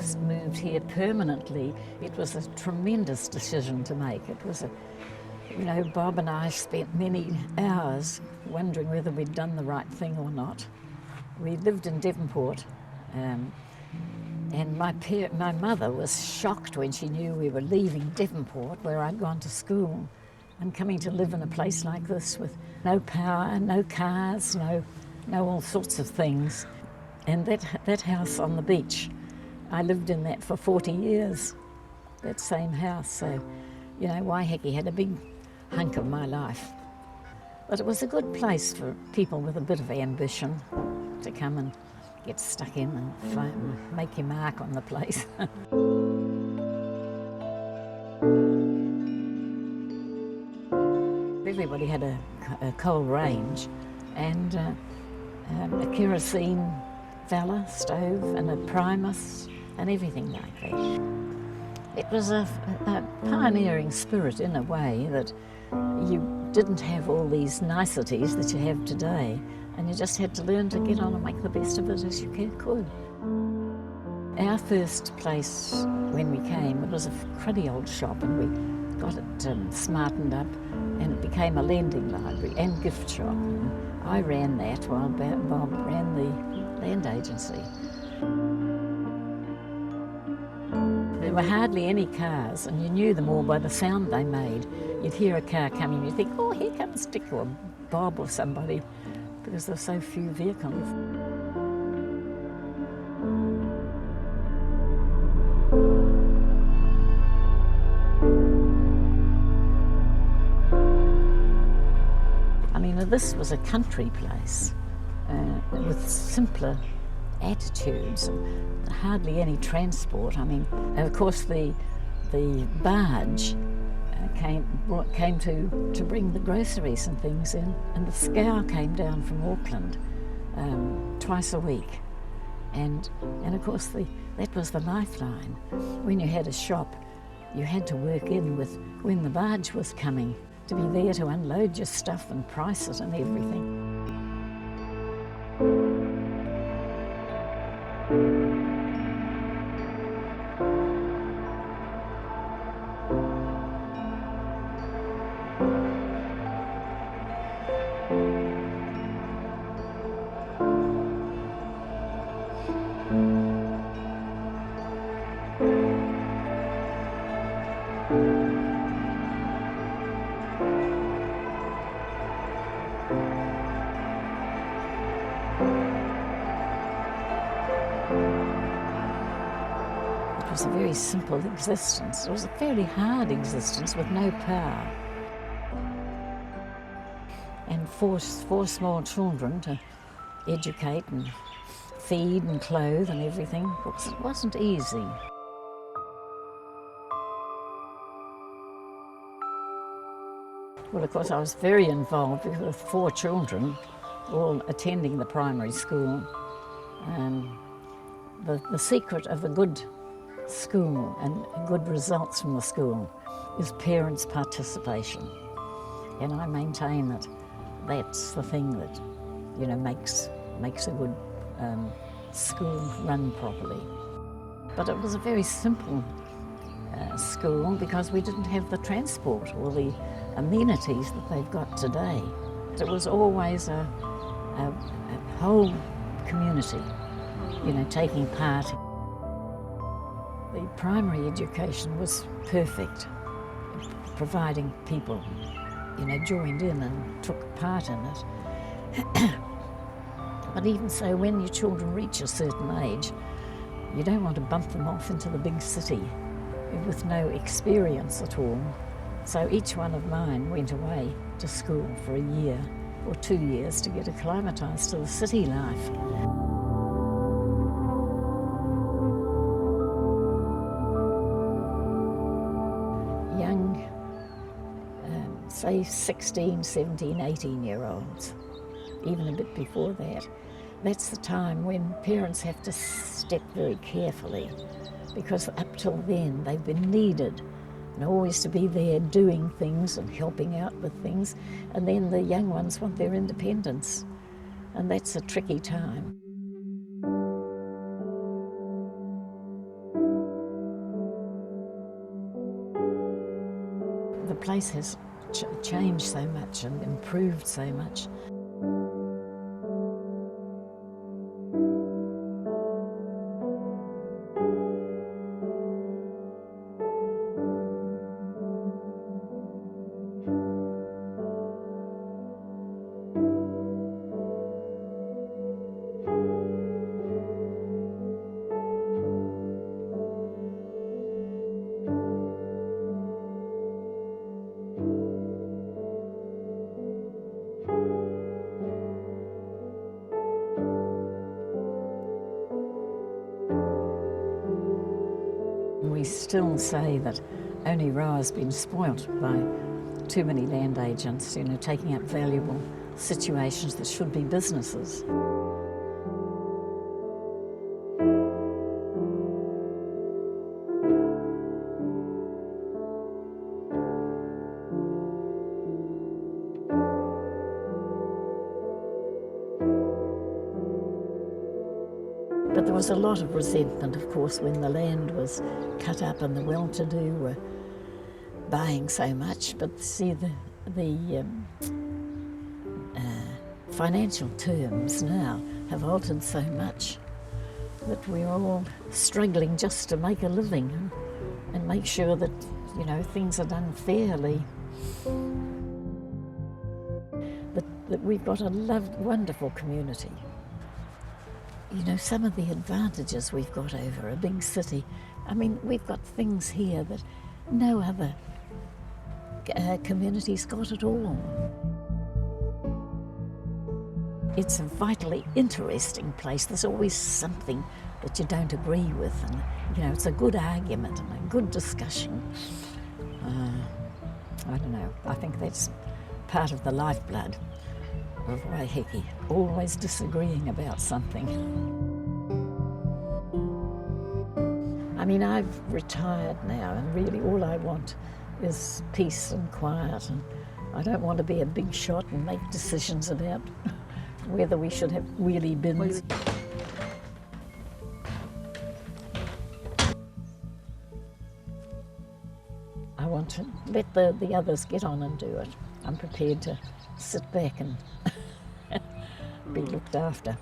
first moved here permanently, it was a tremendous decision to make. It was Bob and I spent many hours wondering whether we'd done the right thing or not. We lived in Devonport, and my mother was shocked when she knew we were leaving Devonport, where I'd gone to school, and coming to live in a place like this with no power, no cars, no all sorts of things. And that house on the beach, I lived in that for 40 years, that same house. So, Waiheke had a big hunk of my life. But it was a good place for people with a bit of ambition to come and get stuck in and make your mark on the place. Everybody had a coal range and a kerosene vela stove and a primus and everything like that. It was a pioneering spirit in a way, that you didn't have all these niceties that you have today, and you just had to learn to get on and make the best of it as you could. Our first place when we came, it was a cruddy old shop, and we got it smartened up, and it became a lending library and gift shop. And I ran that while Bob ran the land agency. There were hardly any cars, and you knew them all by the sound they made. You'd hear a car coming, you'd think, oh, here comes Dick or Bob or somebody, because there were so few vehicles. I mean, this was a country place with simpler attitudes, hardly any transport. I mean, of course, the barge came to bring the groceries and things in, and the scow came down from Auckland twice a week, and of course that was the lifeline. When you had a shop, you had to work in with when the barge was coming, to be there to unload your stuff and price it and everything. It was a very simple existence. It was a fairly hard existence with no power. And four small children to educate and feed and clothe and everything. It wasn't easy. Well, of course, I was very involved with 4 children, all attending the primary school. The secret of a good school and good results from the school is parents' participation. And I maintain that that's the thing that, makes a good school run properly. But it was a very simple school because we didn't have the transport or the amenities that they've got today. It was always a whole community, taking part. The primary education was perfect, providing people, joined in and took part in it. But even so, when your children reach a certain age, you don't want to bump them off into the big city with no experience at all. So each one of mine went away to school for a year or 2 years to get acclimatised to the city life. Young, say 16, 17, 18-year-olds, even a bit before that. That's the time when parents have to step very carefully, because up till then they've been needed and always to be there doing things and helping out with things, and then the young ones want their independence, and that's a tricky time. place has changed so much and improved so much. We still say that only Roa's been spoilt by too many land agents, taking up valuable situations that should be businesses. But there was a lot of resentment, of course, when the land was cut up and the well-to-do were buying so much. But see, the financial terms now have altered so much that we're all struggling just to make a living and make sure that, things are done fairly. That we've got a wonderful community. Some of the advantages we've got over a big city, we've got things here that no other community's got at all. It's a vitally interesting place. There's always something that you don't agree with, and it's a good argument and a good discussion. I don't know, I think that's part of the lifeblood of Waiheke, always disagreeing about something. I've retired now, and really all I want is peace and quiet, and I don't want to be a big shot and make decisions about whether we should have wheelie bins. I want to let the others get on and do it. I'm prepared to sit back and be looked after.